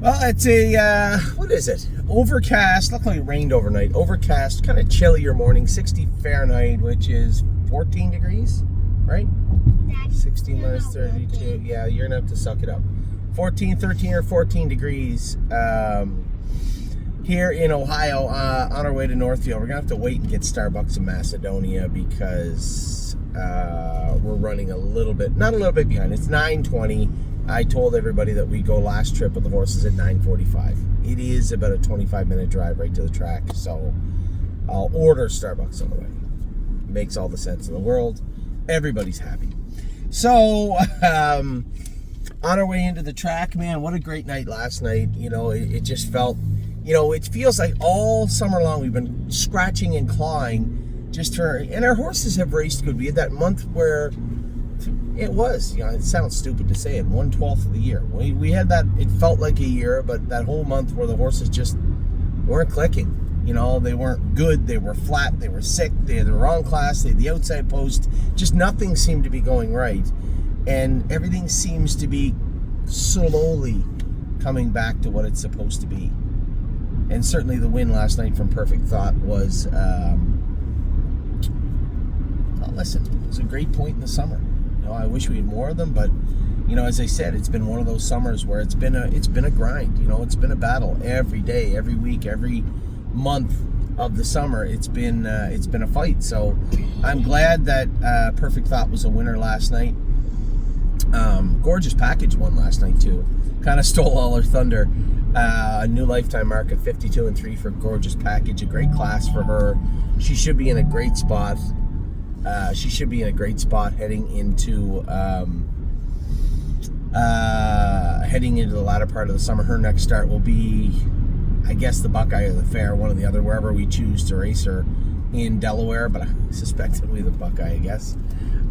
Well, it's a, what is it? Overcast, luckily it rained overnight. Overcast, kind of chillier morning, 60 Fahrenheit, which is 14 degrees, right? 60 minus 32, yeah, you're gonna have to suck it up. 13 or 14 degrees here in Ohio on our way to Northfield. We're gonna have to wait and get Starbucks in Macedonia because we're running not a little bit behind. It's 9:20. I told everybody that we go last trip with the horses at 9:45. It is about a 25-minute drive right to the track, so I'll order Starbucks on the way. Makes all the sense in the world. Everybody's happy. So, on our way into the track, man, what a great night last night. You know, it just felt, you know, it feels like all summer long we've been scratching and clawing just for, and our horses have raced good. We had that month where it was, you know, it sounds stupid to say it, 1/12 of the year. We had that, it felt like a year, but that whole month where the horses just weren't clicking. You know, they weren't good, they were flat, they were sick, they had the wrong class, they had the outside post, just nothing seemed to be going right. And everything seems to be slowly coming back to what it's supposed to be. And certainly the win last night from Perfect Thought was, well, listen, it was a great point in the summer. You know, I wish we had more of them, but you know, as I said, it's been one of those summers where it's been a grind. You know, it's been a battle every day, every week, every month of the summer. It's been a fight. So I'm glad that Perfect Thought was a winner last night. Gorgeous Package won last night too. Kind of stole all her thunder. A new lifetime mark at 52-3 for Gorgeous Package. A great class for her. She should be in a great spot. Heading into the latter part of the summer. Her next start will be, I guess, the Buckeye or the Fair, one or the other, wherever we choose to race her in Delaware, but I suspect it'll be the Buckeye, I guess.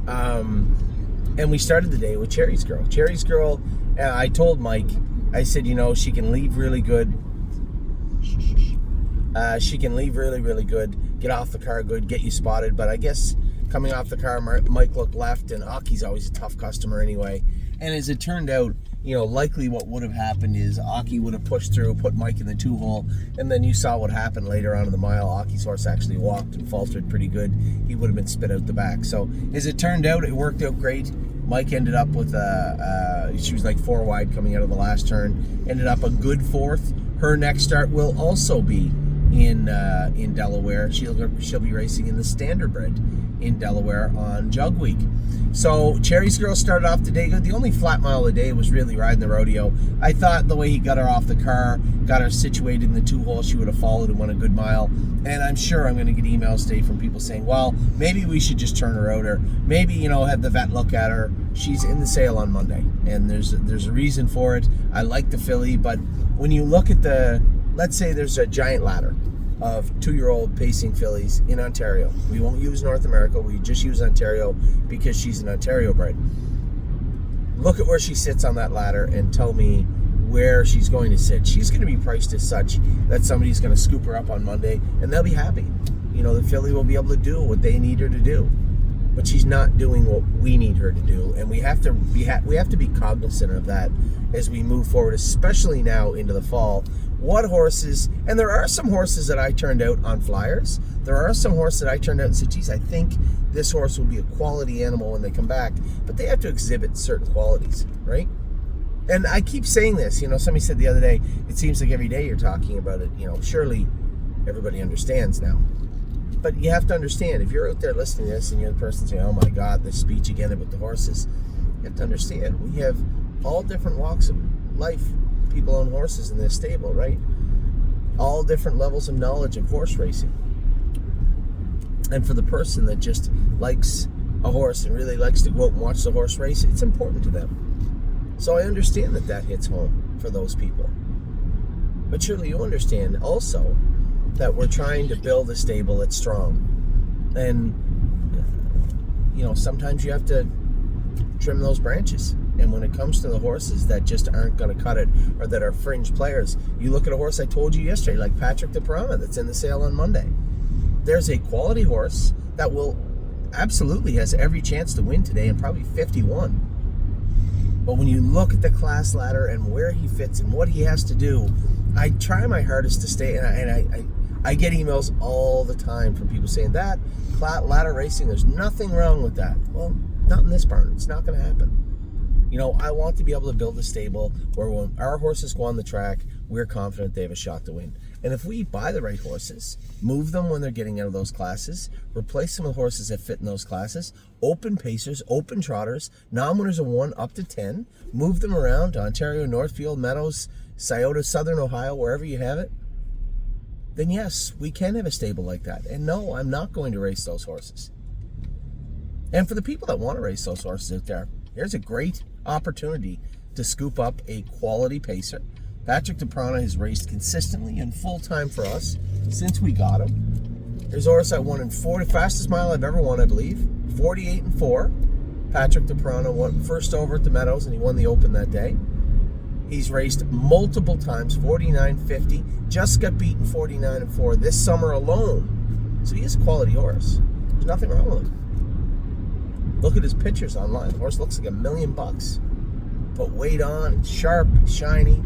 And we started the day with Cherry's Girl. Cherry's Girl, I told Mike, I said, you know, she can leave really good. She can leave really, really good, get off the car good, get you spotted, but I guess coming off the car, Mike looked left, and Aki's always a tough customer anyway. And as it turned out, you know, likely what would have happened is Aki would have pushed through, put Mike in the 2-hole, and then you saw what happened later on in the mile. Aki's horse actually walked and faltered pretty good. He would have been spit out the back. So as it turned out, it worked out great. Mike ended up with she was like 4 wide coming out of the last turn. Ended up a good 4th. Her next start will also be in Delaware. She'll be racing in the Standardbred in Delaware on Jug Week. So Cherry's Girl started off the day good. The only flat mile of the day was really riding the rodeo. I thought the way he got her off the car, got her situated in the 2-hole, she would have followed and won a good mile. And I'm sure I'm going to get emails today from people saying, well, maybe we should just turn her out, or maybe, you know, have the vet look at her. She's in the sale on Monday, and there's a reason for it. I like the filly, but when you look at let's say there's a giant ladder of 2-year-old pacing fillies in Ontario. We won't use North America, we just use Ontario because she's an Ontario bred. Look at where she sits on that ladder and tell me where she's going to sit. She's going to be priced as such that somebody's going to scoop her up on Monday and they'll be happy. You know, the filly will be able to do what they need her to do. But she's not doing what we need her to do, and we have to be cognizant of that as we move forward, especially now into the fall. What horses, and there are some horses that I turned out on flyers. There are some horses that I turned out and said, geez, I think this horse will be a quality animal when they come back, but they have to exhibit certain qualities, right? And I keep saying this, you know, somebody said the other day, it seems like every day you're talking about it, you know, surely everybody understands now. But you have to understand, if you're out there listening to this and you're the person saying, oh my God, this speech again about the horses, you have to understand, we have all different walks of life. People own horses in this stable, right? All different levels of knowledge of horse racing. And for the person that just likes a horse and really likes to go out and watch the horse race, it's important to them. So I understand that hits home for those people. But surely you understand also that we're trying to build a stable that's strong. And, you know, sometimes you have to trim those branches. And when it comes to the horses that just aren't going to cut it, or that are fringe players, you look at a horse I told you yesterday, like Patrick the Piranha, that's in the sale on Monday. There's a quality horse that will absolutely has every chance to win today, and probably 51. But when you look at the class ladder and where he fits and what he has to do, I try my hardest to stay, and I get emails all the time from people saying that ladder racing, there's nothing wrong with that. Well, not in this barn. It's not going to happen. I want to be able to build a stable where when our horses go on the track, we're confident they have a shot to win. And if we buy the right horses, move them when they're getting out of those classes, replace them with horses that fit in those classes, open pacers, open trotters, non-winners of 1 up to 10, move them around to Ontario, Northfield, Meadows, Scioto, Southern Ohio, wherever you have it, then yes, we can have a stable like that. And no, I'm not going to race those horses. And for the people that want to race those horses out there, here's a great opportunity to scoop up a quality pacer. Patrick DePrana has raced consistently and full-time for us since we got him. There's a horse I won in the fastest mile I've ever won, I believe, 48-4. Patrick DePrana won first over at the Meadows, and he won the Open that day. He's raced multiple times, 49-50, just got beaten 49-4 this summer alone. So he is a quality horse. There's nothing wrong with him. Look at his pictures online. The horse looks like $1 million. Put weight on, it's sharp, shiny.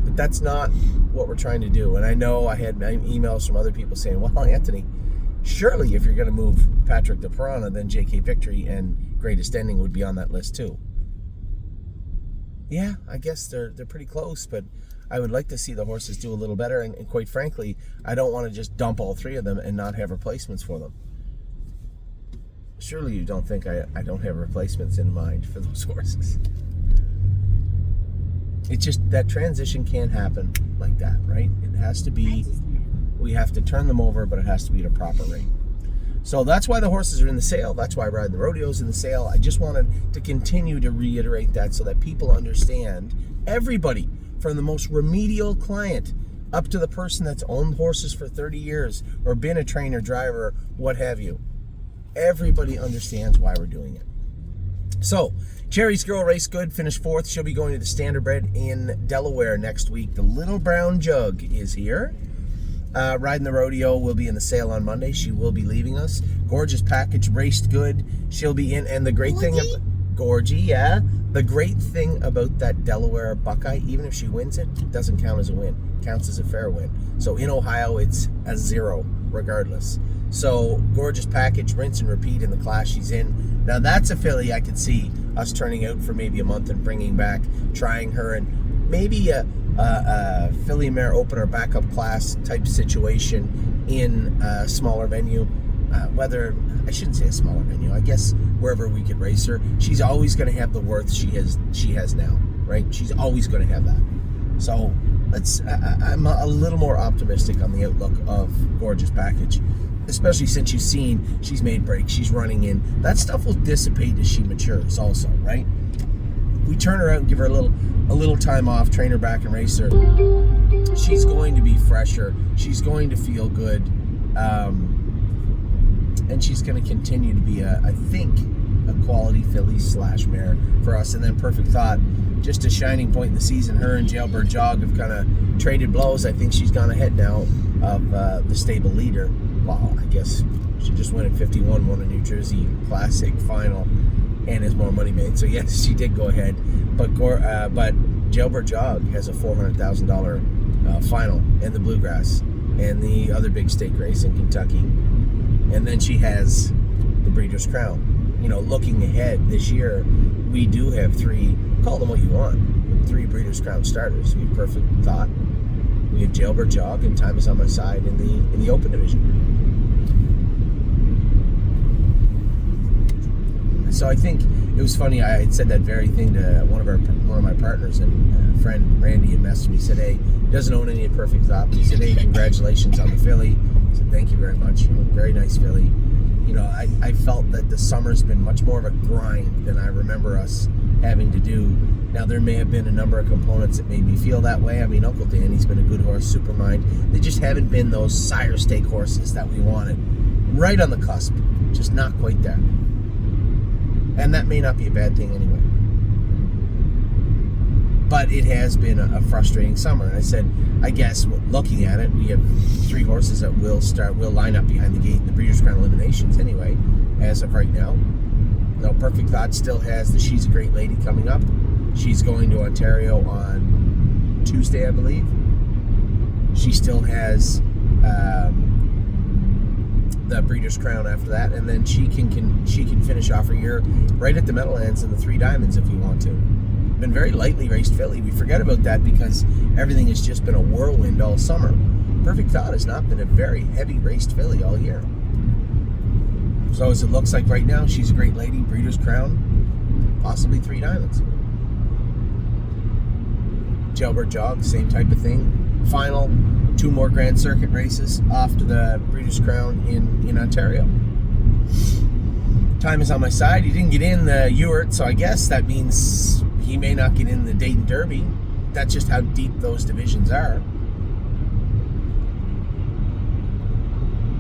But that's not what we're trying to do. And I know I had emails from other people saying, well, Anthony, surely if you're going to move Patrick DePrana, then JK Victory and Greatest Ending would be on that list too. Yeah, I guess they're pretty close, but I would like to see the horses do a little better. And quite frankly, I don't want to just dump all 3 of them and not have replacements for them. Surely you don't think I don't have replacements in mind for those horses. It's just that transition can't happen like that, right? It has to be, we have to turn them over, but it has to be at a proper rate. So that's why the horses are in the sale. That's why Riding the Rodeo's in the sale. I just wanted to continue to reiterate that so that people understand, everybody, from the most remedial client up to the person that's owned horses for 30 years or been a trainer, driver, what have you. Everybody understands why we're doing it. So, Cherry's girl raced good, finished 4th. She'll be going to the Standardbred in Delaware next week. The Little Brown Jug is here. Riding the Rodeo will be in the sale on Monday. She will be leaving us. Gorgeous Package raced good. She'll be in. And the great thing... Gorgie, yeah. The great thing about that Delaware Buckeye, even if she wins it, it doesn't count as a win. It counts as a fair win. So in Ohio, it's a 0 regardless. So Gorgeous Package, rinse and repeat in the class she's in. Now that's a filly I could see us turning out for maybe a month and bringing back, trying her, and maybe a filly mare opener backup class type situation in a smaller venue. Whether, I shouldn't say a smaller venue, I guess wherever we could race her, she's always going to have the worth she has now, right? She's always going to have that. So I'm a little more optimistic on the outlook of Gorgeous Package, especially since you've seen she's made breaks, she's running in. That stuff will dissipate as she matures also, right? We turn her out and give her a little time off, train her back and race her. She's going to be fresher. She's going to feel good. And she's going to continue to be, I think, a quality filly / mare for us. And then Perfect Thought, just a shining point in the season. Her and Jailbird Jog have kind of traded blows. I think she's gone ahead now of the stable leader. Well, I guess she just went at 51, won a New Jersey Classic final, and has more money made. So yes, she did go ahead. But Jailbird Jog has a $400,000 final in the Bluegrass and the other big stake race in Kentucky. And then she has the Breeders' Crown. You know, looking ahead this year, we do have 3, call them what you want, 3 Breeders' Crown starters. We have Perfect Thought, we have Jailbird Jog, and Time Is On My Side in the Open Division. So I think it was funny. I had said that very thing to one of my partners, and friend Randy had messaged me. He said, "Hey, doesn't own any of Perfect Thought." But he said, "Hey, congratulations on the filly." I said, "Thank you very much. Very nice filly." You know, I felt that the summer's been much more of a grind than I remember us having to do. Now, there may have been a number of components that made me feel that way. I mean, Uncle Danny's been a good horse, Supermind. They just haven't been those sire stake horses that we wanted. Right on the cusp, just not quite there. And that may not be a bad thing anyway. But it has been a frustrating summer. And I said, I guess, looking at it, we have 3 horses that will line up behind the gate in the Breeders' Crown eliminations anyway, as of right now. No, Perfect Thought still has the She's a Great Lady coming up. She's going to Ontario on Tuesday, I believe. She still has the Breeders' Crown after that, and then she can finish off her year right at the Meadowlands in the Three Diamonds if you want to. Been very lightly raced filly. We forget about that because everything has just been a whirlwind all summer. Perfect Thought has not been a very heavy raced filly all year. So as it looks like right now, She's a Great Lady, Breeders' Crown, possibly Three Diamonds. Jailbird Jog, same type of thing. Final, 2 more Grand Circuit races off to the Breeders' Crown in Ontario. Time is on my side. He didn't get in the Ewart, so I guess that means he may not get in the Dayton Derby. That's just how deep those divisions are.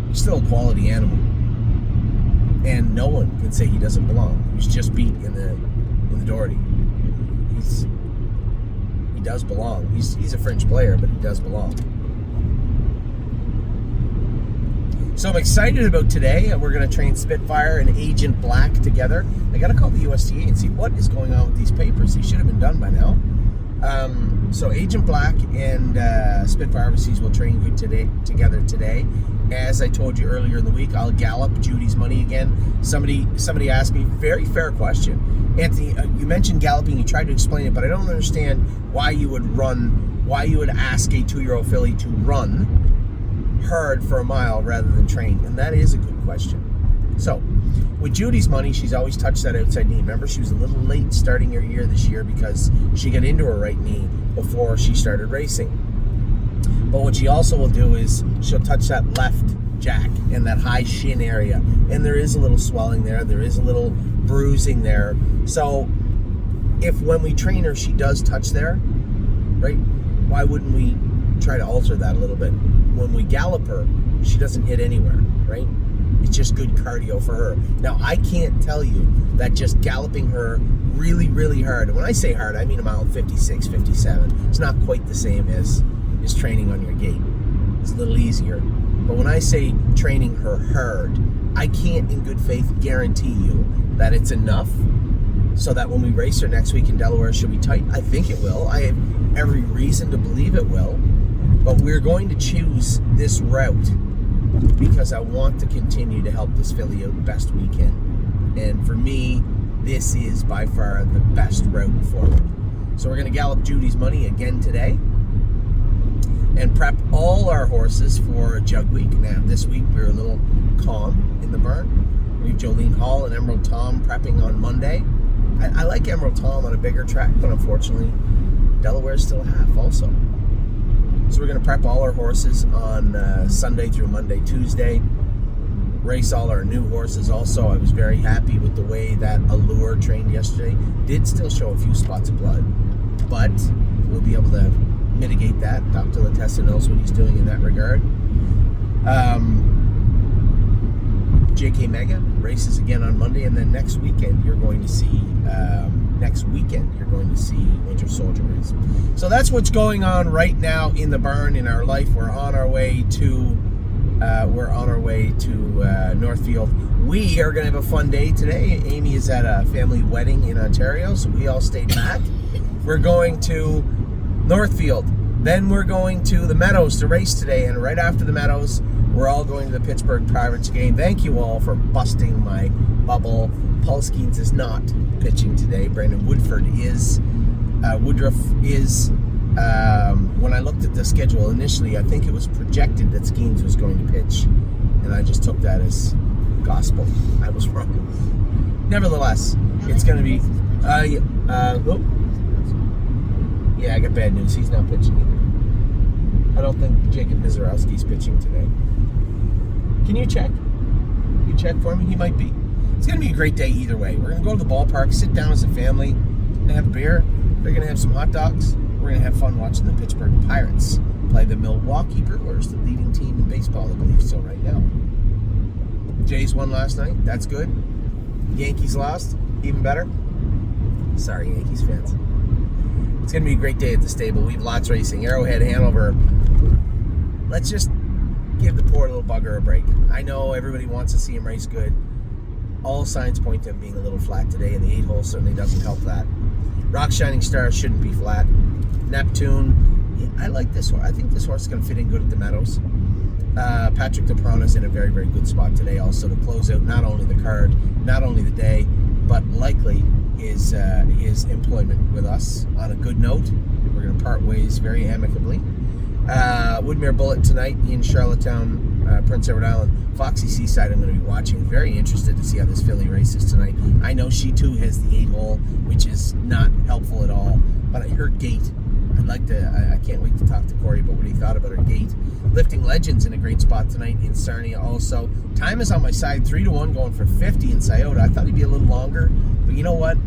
He's still a quality animal. And no one can say he doesn't belong. He was just beat in the Doherty. He does belong. He's a fringe player, but he does belong. So I'm excited about today. We're going to train Spitfire and Agent Black together. I got to call the USTA and see what is going on with these papers. They should have been done by now. So Agent Black and Spitfire Overseas will train you together today. As I told you earlier in the week, I'll gallop Judy's Money again. Somebody asked me, very fair question. Anthony, you mentioned galloping. You tried to explain it, but I don't understand why you would ask a 2-year-old filly to run hard for a mile rather than train. And that is a good question. So, with Judy's Money, she's always touched that outside knee. Remember, she was a little late starting her year this year because she got into her right knee before she started racing. But what she also will do is she'll touch that left jack and that high shin area. And there is a little swelling there. There is a little bruising there. So if when we train her, she does touch there, right? Why wouldn't we try to alter that a little bit? When we gallop her, she doesn't hit anywhere, right? It's just good cardio for her. Now, I can't tell you that just galloping her really, really hard, and when I say hard, I mean a mile 56, 57. It's not quite the same as training on your gait. It's a little easier. But when I say training her hard, I can't in good faith guarantee you that it's enough so that when we race her next week in Delaware, she'll be tight. I think it will. I have every reason to believe it will. But we're going to choose this route because I want to continue to help this filly out best we can. And for me, this is by far the best route forward. So we're going to gallop Judy's Money again today and prep all our horses for Jug Week. Now, this week we're a little calm in the barn. We have Jolene Hall and Emerald Tom prepping on Monday. I like Emerald Tom on a bigger track, but unfortunately, Delaware's still half also. So we're going to prep all our horses on Sunday through Monday, Tuesday. Race all our new horses also. I was very happy with the way that Allure trained yesterday. Did still show a few spots of blood, but we'll be able to mitigate that. Dr. Latessa knows what he's doing in that regard. JK Mega races again on Monday, and then next weekend you're going to see Winter Soldier race. So that's what's going on right now in the barn in our life. We're on our way to Northfield. We are going to have a fun day today. Amy is at a family wedding in Ontario, so we all stayed back. We're going to Northfield. Then we're going to the Meadows to race today, and right after the Meadows, we're all going to the Pittsburgh Pirates game. Thank you all for busting my bubble. Paul Skeens is not pitching today. Brandon Woodruff is. When I looked at the schedule initially, I think it was projected that Skeens was going to pitch, and I just took that as gospel. I was wrong. Nevertheless, it's going to be. Yeah, I got bad news. He's not pitching either. I don't think Jacob Mizorowski's pitching today. Can you check? You check for me? He might be. It's going to be a great day either way. We're going to go to the ballpark, sit down as a family, and have a beer. They're going to have some hot dogs. We're going to have fun watching the Pittsburgh Pirates play the Milwaukee Brewers, the leading team in baseball, I believe so right now. Jays won last night. That's good. Yankees lost. Even better. Sorry, Yankees fans. It's going to be a great day at the stable. We have lots racing. Arrowhead, Hanover. Let's just give the poor little bugger a break. I know everybody wants to see him race good. all signs point to him being a little flat today, and the 8-hole certainly doesn't help that. Rock Shining Star shouldn't be flat. Neptune, yeah, I like this horse. I think this horse is going to fit in good at the Meadows. Patrick DeProna's in a very, very good spot today also to close out not only the card, not only the day, but likely his employment with us on a good note. We're going to part ways very amicably. Woodmere Bullet tonight in Charlottetown, Prince Edward Island. Foxy Seaside I'm going to be watching. Very interested to see how this filly races tonight. I know she too has the 8-hole, which is not helpful at all, but her gait, I can't wait to talk to Corey about what he thought about her gait. Lifting Legends in a great spot tonight in Sarnia also. Time is on my side, 3-1 going for 50 in Scioto. I thought he'd be a little longer, but you know what?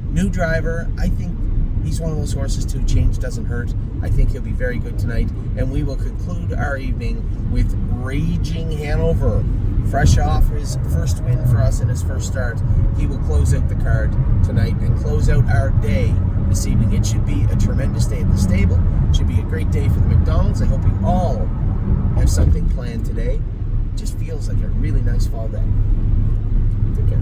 New driver, I think he's one of those horses too. Change doesn't hurt. I think he'll be very good tonight. And we will conclude our evening with Raging Hanover. Fresh off his first win for us in his first start. He will close out the card tonight and close out our day this evening. It should be a tremendous day at the stable. It should be a great day for the McDonald's. I hope you all have something planned today. It just feels like a really nice fall day. Take care.